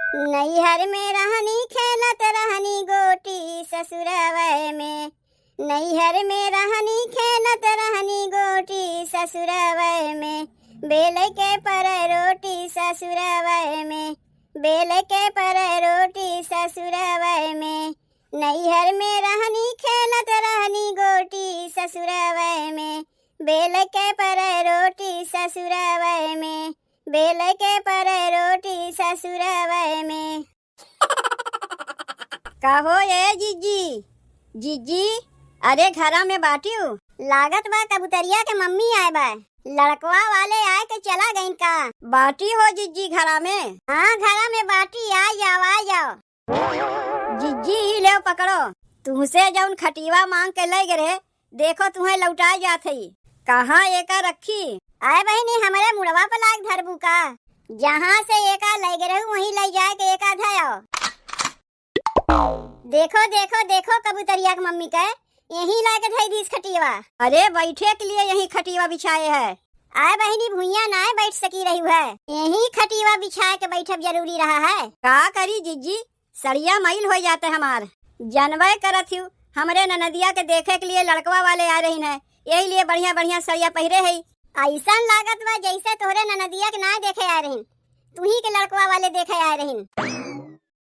नैहर में रहनी खेलत रहनी गोटी ससुरवै में। नैहर में रहनी खेलत रहनी गोटी ससुरवै में। बेल के पर रोटी ससुरवै में। बेल के पर रोटी ससुरवै में। नैहर में रहनी खेलत रहनी गोटी ससुरवै में। बेल के पर रोटी ससुरवै में। बेल के पर रोटी ससुरवै में। कहो ये जीजी, जीजी अरे घरा में बाटी हूँ। लागत बा कबूतरिया के मम्मी आए बा। लड़कवा वाले आए के चला गईन का। बाटी हो जीजी घरा में? हाँ घरा में बाटी, आ जाओ आ जाओ। जीजी ही ले पकड़ो। तुमसे जौन खटीवा मांग के ले गए देखो तुम्हें लौटा जात ही। कहाँ एका रखी? आए बहनी हमारे मुड़वा पर लाग धरबू का। जहाँ से एका ले गए वहीं ले जाए के एका धयो। देखो देखो देखो कबूतरिया की मम्मी के यहीं लाके धई दीस खटीवा। अरे बैठे के लिए यही खटीवा बिछाए है। आए बहनी भुइया ना बैठ सकी रही है, यही खटीवा बिछा के बैठब जरूरी रहा है। का करी जीजी, सड़िया मैल हो जाते हमार। जनवे करत हूँ हमरे ननदिया के देखे के लिए लड़कवा वाले आ रही है, यही लिए बढ़िया बढ़िया सड़िया पहिरे है। ऐसा लागत बा जैसे तोहरे ननदिया के ना देखे आ रही, तू ही के लड़कवा वाले देखे आ रही।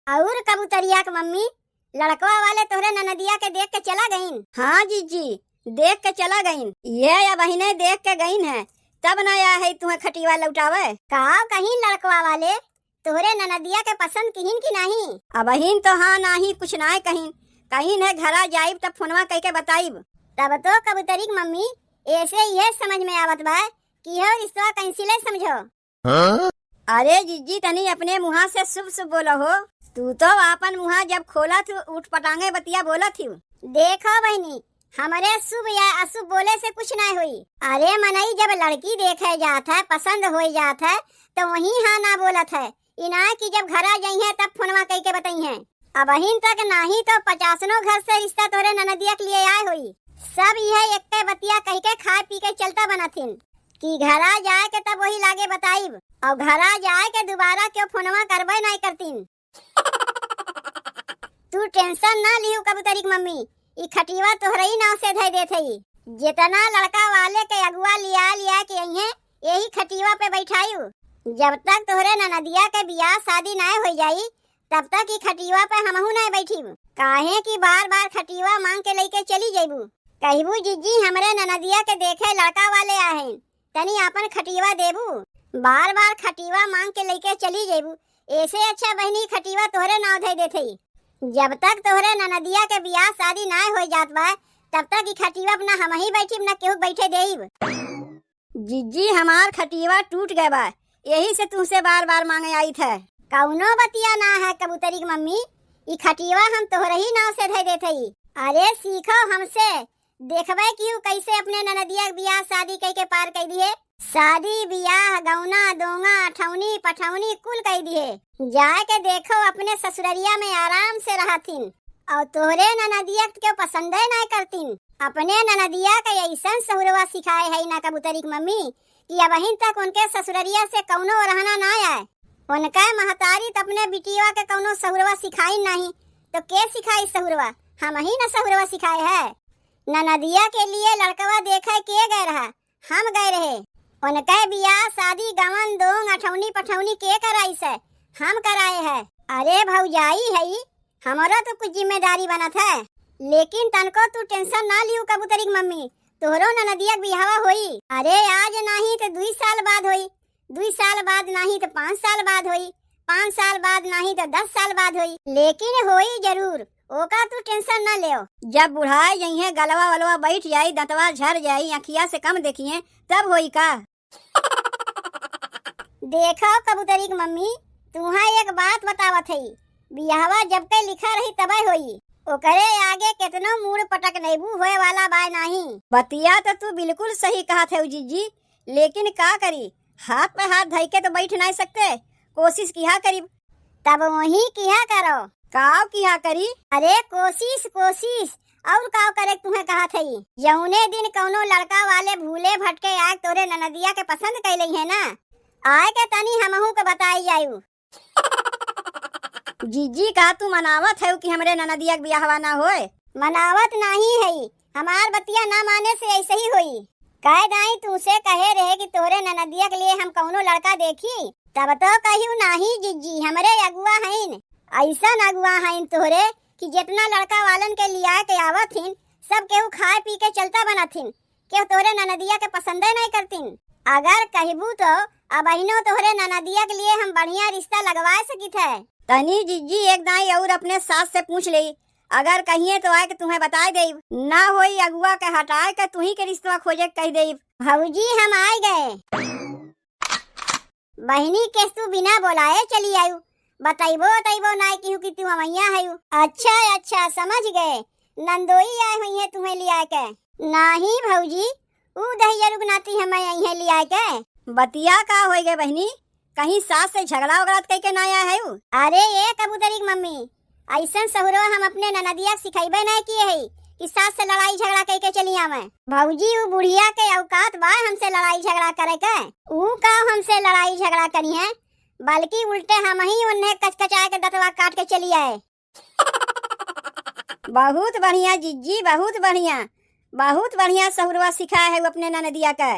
और कबूतरिया के मम्मी लड़कवा वाले तोहरे ननदिया के देख के चला गईन? हाँ जीजी देख के चला गईन। ये या बहिने देख के गईन है तब न आया है तुम्हें खटीवा लौटावे। का कहीं लड़कवा वाले तोहरे ननदिया के पसंद किहिन की नहीं? अबहिन तो हाँ नाही कुछ ना कहीं कहीं है घरा जाइब तब फोनवा कह के बताइब। तब तो कबूतरी की मम्मी ऐसे ये समझ में आवत बा कि हो रिश्ता कैंसी ले समझो। हाँ? अरे जीजी तनी अपने मुहा से शुभ शुभ बोलो हो। तू तो आपन मुहा जब खोला थी उठ पटांगे बतिया बोला थी। देखो बहनी हमारे शुभ या अशुभ बोले से कुछ ना हुई। अरे मनई जब लड़की देखे जात है पसंद हो जात है तो वही हाँ ना बोलत है। इना की जब घर आ जाई है तब फोनवा कह के बताई है। अब अहिन तक नाही तो 50 घर से रिश्ता तोरे ननदिया के लिए आए हुई। सब यह एक के बतिया कह के खा पी के चलता बनथिन कि घरा जाए के तब वही लागे बताइब और घरा जाए के दोबारा क्यों फोनवा करबे नहीं करतीन। तू टेंशन ना लियो कबूतरी की मम्मी, ई खटीवा तोहरई नाव से धई देत हई। जितना लड़का वाले के अगुआ लिया लिया के अइहे यही खटीवा पे बैठायू। जब तक तोहरे ननदिया के बियाह शादी ना हो जाई तब तक ई खटीवा पे हमहू नहीं बैठीब। काहे कि बार बार खटीवा मांग के लेके चली जाइबू। कहबू जीजी हमरे ननदिया के देखे लड़का वाले आए तनी अपन खटीवा देबू। बार बार खटीवा मांग के लेके चली जाइबू। ऐसे अच्छा बहनी खटीवा तोहरे नाव धई देत हई। जब तक तोहरे ननदिया के बियाह शादी ना हो जात बा तब तक ई खटीवा अपना हम ही बैठीब ना केहू बैठे देब। जीजी हमार खटीवा टूट गए बा, यही से तुमसे बार बार मांगे आई थे। कौनो बतिया ना है कबूतरी की मम्मी, ई खटीवा हम तोहरे ही नाव से धई देत हई। अरे सीखो हमसे, देखबे क्यों कैसे अपने ननदिया के बियाह शादी कह के पार कर दिए। शादी बियाह गौना दोंगा ठौनी पठौनी कुल कह दिए। जाए के देखो अपने ससुररिया में आराम से रहथिन और तोहरे ननदिया के पसंद नहीं करतीन। अपने ननदिया का ऐसा सहुरवा सिखाए है ना कबूतरी की मम्मी कि अब अहिन तक उनके ससुररिया से कौनो रहना ना आए। उनका महतारी तो अपने बिटिया के कौनो सहुरवा सिखाई नहीं तो के सिखाई सहुरवा? हम ही ना सहुरवा सिखाए है। ननदिया के लिए लड़कवा देखे के गए रहा, हम गए रहे। उनके बियाह शादी गवन दोंग अठौनी पठौनी के कराई से हम कराए है। अरे भौजाई है हमारा तो कुछ जिम्मेदारी बनत है, लेकिन तनको तू टेंशन ना लियो कबूतरी की मम्मी, तोहरो ननदिया के बियाह होई। अरे आज नहीं तो 2 साल बाद होई, 2 साल बाद नहीं तो 5 साल बाद होई, 5 साल बाद नहीं तो 10 साल बाद होई, लेकिन होई जरूर। ओका तू टेंशन ना ले। जब बुढ़ाए यही गलवा वलवा बैठ जाई दंतवा झड़ जाई अखिया से कम देखिए तब होई का। देखो कबूतरी की मम्मी तुहा एक बात बतावत हई, बियाहवा जब के लिखा रही तबे होई, ओकरे आगे कितनो मूड पटक नेबू होए वाला बाय नहीं। बतिया तो तू बिल्कुल सही कहत है जीजी, लेकिन का करी हाथ पे हाथ धई के तो बैठ नहीं सकते, कोशिश किया करी। तब वही किया करो। काव किया करी? अरे कोशिश कोशिश और काव करे तुम्हें कहा थई। यौने दिन कौनो लड़का वाले भूले भटके आए तोरे ननदिया के पसंद कैले है ना, आए के तनी हमहू के बताई जायू। जीजी का तू मनावत है कि हमरे ननदिया के बियाहवा ना होए? मनावत नहीं है, हमार बतिया ना माने से ऐसे ही हुई। कह दाई तुसे कहे रहे कि तोरे ननदिया के लिए हम कौनो लड़का देखी, तब तो कहियो नहीं जीजी हमरे अगुआ हईन। ऐसा अगुआ हईन तोरे कि जितना लड़का वालन के लिया के आवत हिन सब केहू खाए पी के चलता बनथिन, केहू तोरे ननदिया के पसंदे नहीं करतिन। अगर कहबू तो अब अहिनो तोहरे ननदिया के लिए हम बढ़िया रिश्ता लगवा सकित है। तनी जीजी एक दाई और अपने सास से पूछ ले, अगर कहिए तो आए के तुम्हें बताए दे, ना होई अगुआ के हटाए के तू ही के रिश्ता खोजे कह दे। भौजी हम आए गए। बहनी केस तू बिना बोलाए चली आयु, बताइबो ना कि तू अमैया है। अच्छा समझ गए, नंदोई आए हुई है तुम्हें लिया के? नहीं भौजी, ऊ दहिया रुगनाती हमें यही लिया के। बतिया का हो गए बहनी, कहीं सास से झगड़ा वगड़ा कह के ना आया है? अरे ये कबूतरी मम्मी, ऐसा सहुरवा हम अपने ननदिया सिखाइबे नहीं किए है कि सास से लड़ाई झगड़ा कह के चली आवे। भौजी ऊ बुढ़िया के औकात बा हमसे लड़ाई झगड़ा करे के? ऊ का हमसे लड़ाई झगड़ा करी है, बल्कि उल्टे हम ही उन्हें कचकचा के दतवा काट के चली आए। बहुत बढ़िया जीजी, बहुत बढ़िया सहुरवा सिखाया है अपने ननदिया का।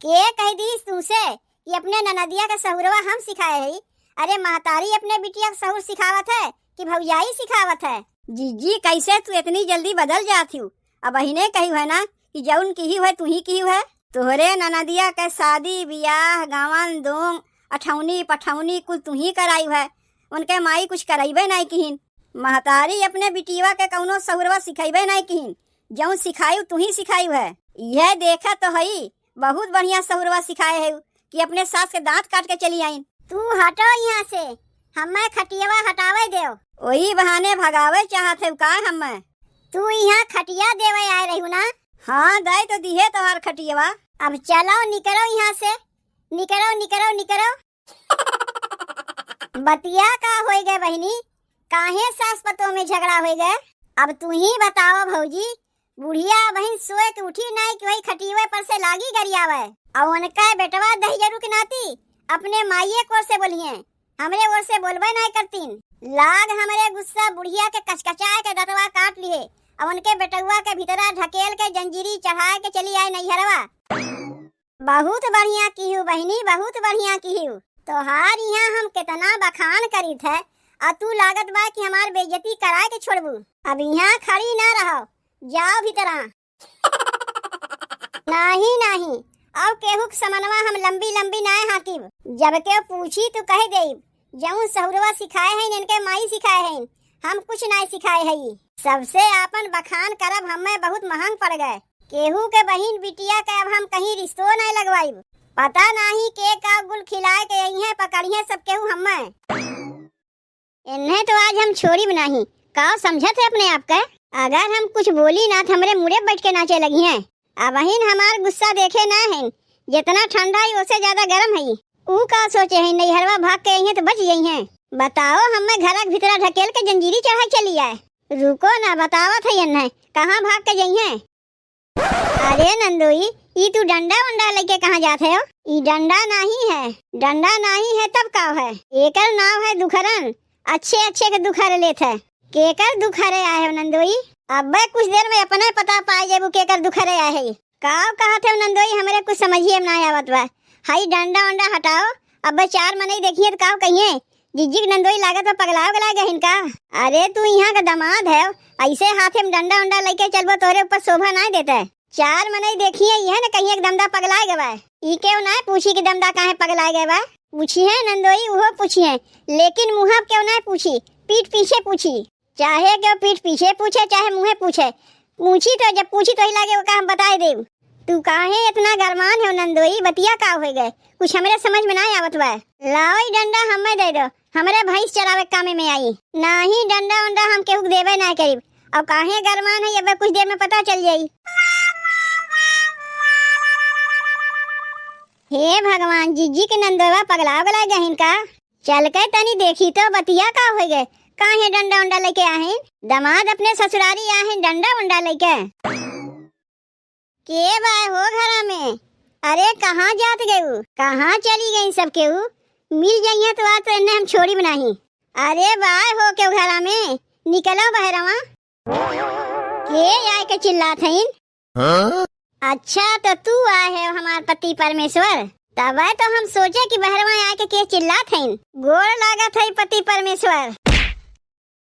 के कह दी तुमसे कि अपने ननदिया का सहुरवा हम सिखाए है? अरे महतारी अपने बिटिया का सहुर सिखावत है कि भौजाई सिखावत है? जीजी कैसे तू इतनी जल्दी बदल जाती हूँ? अब अहिने कही है ना कि जौन की है तू ही की है। तोहरे ननदिया के शादी बियाह गावन दोंग अठौनी पठौनी कुल तू ही कराई है, उनके माई कुछ कराइबे नहीं किहिन। महतारी अपने बिटिया के कौनो सहुरवा सिखाइबे नहीं किहिन, जौन सिखायु तू ही सिखायु है। यह देखा तो है बहुत बढ़िया सहुरवा सिखाए है कि अपने सास के दांत काट के चली आई। तू हटो यहाँ से, हमें खटियावा हटावे दे। वही बहाने भगावे चाहत है का हमें? तू यहाँ खटिया देवे आए रही ना? हाँ दे तो दिहे तोहार खटियावा। अब चलो निकलो यहाँ से, निकलो। बतिया का हो गए बहनी, काहे सास पतों में झगड़ा हो गए? अब तू ही बताओ भौजी, बुढ़िया बहन सोए के उठी नहीं कि वही खटियावे पर से लागी गरियावे, और उनका बेटवा दहिया रुकनाती अपने माइये को से बोलिए, हमरे ओर से बोलबे नहीं करतीन। लाग हमरे गुस्सा बुढ़िया के कचकचाए के दतवा काट लिए और उनके बेटुआ के भीतरा ढकेल के जंजीरी चढ़ा के चली आए नैहरवा। बहुत बढ़िया की हूँ बहनी, बहुत बढ़िया की हूँ। तोहार यहाँ हम कितना बखान करी थे और तू लागत बा कि हमार बेइज्जती करा के छोड़बू। अब यहाँ खड़ी ना रहो, जाओ भीतरा। नहीं और केहू के समनवा हम लंबी नाय हाकिब। जब के पूछी तो कह देब, जऊं सहुरवा सिखाए हैं इनके माई सिखाए हैं, हम कुछ नहीं सिखाए हैं। सबसे आपन बखान करब हमें बहुत महंग पड़ गए। केहू के बहिन बिटिया के अब हम कहीं रिश्तो नहीं लगवाई। पता नहीं के का गुल खिलाए के यही पकड़िए सब केहू हमें। इन्हें तो आज हम छोड़ी नहीं, का समझत है अपने आप का? अगर हम कुछ बोली ना तो हमरे मुड़े बैठ के नाचे लगी हैं। अब बहन हमार गुस्सा देखे ना है, जितना ठंडा है उससे ज्यादा गर्म है। ऊ का सोचे है नैहरवा भाग के यही तो बच गई हैं। बताओ हमें घर भीतरा ढकेल के जंजीरी चढ़ा चली आए। रुको ना, बतावत है इन्हें कहाँ भाग के गई हैं। अरे नंदोई, ई तू डंडा वंडा लेके कहाँ जाते हो? ई डंडा नहीं है तब का है? एकर नाम है दुखरन। अच्छे के दुखरे लेते है। केकर दुखरे आए हो नंदोई? अब कुछ देर में अपने पता पाए जेबू केकर दुखरे आए है। काव कहते हो नंदोई, हमरे कुछ समझिए ना आवत बा। हाई डंडा वंडा हटाओ, अब चार मने देखिए तो काव कहिए जिज्जी नंदोई लागत तो पगलाव गला गहिन का। अरे तू यहाँ का दामाद है, ऐसे हाथे में डंडा वंडा लेके चलबो तोरे ऊपर शोभा नहीं देता है। चार मने देखिए यह न कहीं एक दमदा पगलाए गवा। ई क्यों ना पूछी कि दमदा काहे पगलाए गवा? पूछी है नंदोई, वो पूछी है, लेकिन मुँह क्यों ना पूछी, पीठ पीछे पूछी। चाहे क्यों पीठ पीछे पूछे चाहे मुँह पूछे, पूछी तो जब पूछी तो ही लागे वो का हम बताए दे। तू काहे इतना गरमान है नंदोई? बतिया का हो गए, कुछ हमरे समझ में नहीं आवत बा। लाओ डंडा हमें दे दो, हमरे भैंस चरावे कामे में आई। नहीं डंडा वंडा हम केहू देवे ना करीब। अब काहे गरमान है अब कुछ देर में पता चल जाई। हे भगवान, जीजी के नंदोवा पगला गला गहिन का। चल के तनी देखी तो बतिया का हो गए, काहे डंडा वंडा लेके आहिन? दामाद अपने ससुरारी आहिन डंडा वंडा लेके। के बाय हो घरा में? अरे कहाँ जात गयू, कहाँ चली गई सब केहू? मिल जाइए तो आज तो इन्हें हम छोड़ी बनाही। अरे बाय हो के घरा में निकलो बहरवा के आए के चिल्लात हईन। अच्छा तो तू आए है हमार पति परमेश्वर, तब तो हम सोचे कि बहरवा आए के चिल्लात हईन। गोड़ लागत है पति परमेश्वर।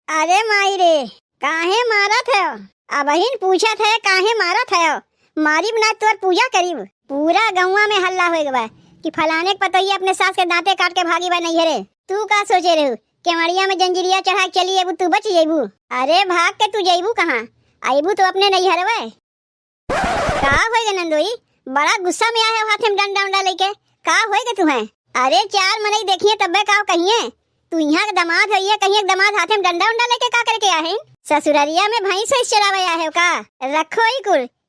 अरे माई रे काहे मारत है? अब बहिन पूछत है काहे मारत है? मारी बना तोर पूजा करीब। पूरा गौवा में हल्ला हो गया कि फलाने के पतैया अपने सास के दांते काट के भागी बा नहीं है रे। तू का सोचे रहू केवड़िया में जंजीरिया चढ़ा के चली अबू तू बच जेबू? अरे भाग के तू जेबू कहाँ? आईबू तो अपने नहीं हरवे। का होएगा नंदोई? बड़ा गुस्सा में आए हो हाथ में डंडा उंडा लेके। का होएगा तुम्हें? अरे चार मनई देखिए तब्बे का कहिए तू यहाँ का दामाद है ये कहिए दामाद हाथ में डंडा उंडा लेके का करके आए? ससुरारिया में भैंस से चरावे आए हो का? रखो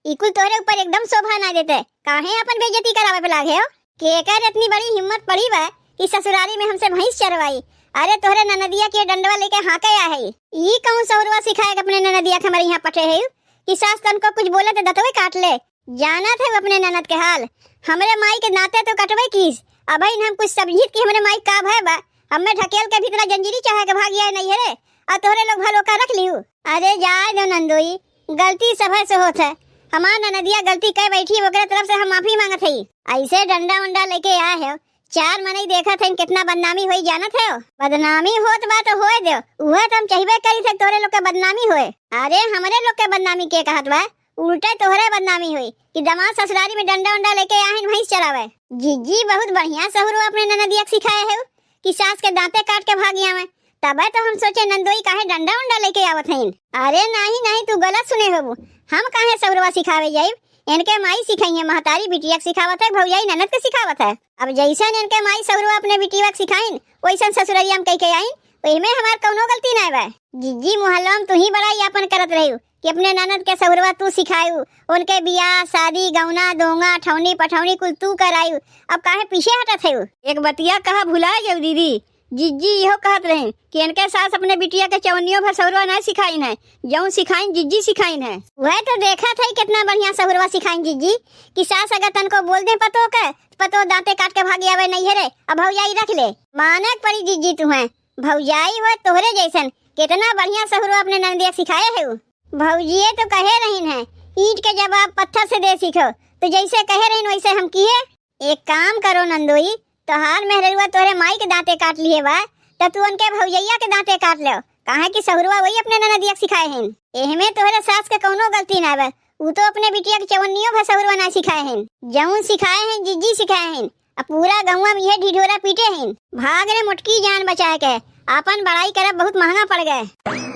इकुल तोरे ऊपर एकदम शोभा ना देते। काहे अपन बेइज्जती करावे पे लागे हो? केकर इतनी बड़ी हिम्मत पड़ी बा कि ससुरारी में हमसे भैंस चरवाई? अरे तोरे ननदिया के डंडवा लेके हाके आ है। ई कौन सौरवा सिखाएगा अपने ननदिया के हमारे यहाँ पटे है कि सास तन को कुछ बोले तो दतवे काट ले। जाना थे अपने ननद के हाल। हमारे माई के नाते तो कटवे कीस। अब हम कुछ समझित कि हमारे माई का भय बा हमें ढकेल के भीतर जंजीरी चढ़ा के भागिया नहीं है रे। और तोरे लोग भलो का रख लियो। अरे जाए दो नंदोई गलती सब से होत है। हमार ननदिया गलती कर बैठी ओकरे तरफ से हम माफी मांगत हई। ऐसे डंडा उंडा लेके आए हो चार मनई देखा थे कितना बदनामी हुई जानत है? बदनामी होत बा तो होए दो उहे तो हम चाहिए करी थे तोरे लोग के बदनामी होए। अरे हमारे लोग के बदनामी के कहत बा? उल्टे तोहरे बदनामी हुई कि दामाद ससुरारी में डंडा उंडा लेके आहिन भैंस चरावे। जीजी बहुत बढ़िया सहुरो अपने ननदिया सिखाए है कि सास के दांते काट के भागिया में। तब तो हम सोचे नंदोई काहे डंडा उंडा लेके आवत हईन। अरे नहीं तू गलत सुने हो। हम काहे सहुरवा सिखावे जाइब? इनके माई सिखाई है महतारी बिटिया सिखावत है भौजाई ननद के सिखावत है। अब जैसा इनके माई सहुरवा अपने बिटिया सिखाइन वैसा ससुररिया में कह के आइन ओहिमे हमार कौनो गलती नहीं बा। जीजी मोहल्ला में तू ही बड़ा यापन करत रही कि अपने ननद के सहुरवा तू सिखायू। उनके बियाह शादी गौना दोंगा ठौनी पठौनी कुल तू करायू। अब काहे पीछे हटत है? एक बतिया कहा भुला जाऊ दीदी। जिज्जी यहो कहत रहे कि इनके सास अपने बिटिया के चवनियों भर सहुरवा नहीं सिखाइन है जौन सिखाइन जिज्जी सिखाइन है। वह तो देखा था कितना बढ़िया सहुरवा सिखाइन जिज्जी कि सास अगर तन को बोल दे पतो दांते काट के भागी आवे नहीं है रे। अब भौजाई रख ले माने पड़ी जिज्जी तुम्हें भौजाई हो तोहरे जैसन कितना बढ़िया सहुरवा अपने ननदिया सिखाए है। भौजिए तो कहे रहीन है ईंट के जवाब पत्थर से दे सीखो तो जैसे कहे रहीन वैसे हम किए। एक काम करो नंदोई तोहार मेहरुआ तोरे माई के दांते काट लिए बा तो तू उनके भौजैया के दांते काट लो। काहे कि सहुरवा वही अपने ननदिया सिखाए हैं। एहमे तोहरे सास के कौनो गलती ना बा। ऊ तो अपने बिटिया के चवन्नियों भर सहुरवा ना सिखाए हैं जौन सिखाए हैं जिज्जी सिखाए हैं। अब पूरा गौवा में ये ढिढोरा पीटे हैं। भाग रे मुटकी जान बचा के अपन बड़ाई करब बहुत महंगा पड़ गए।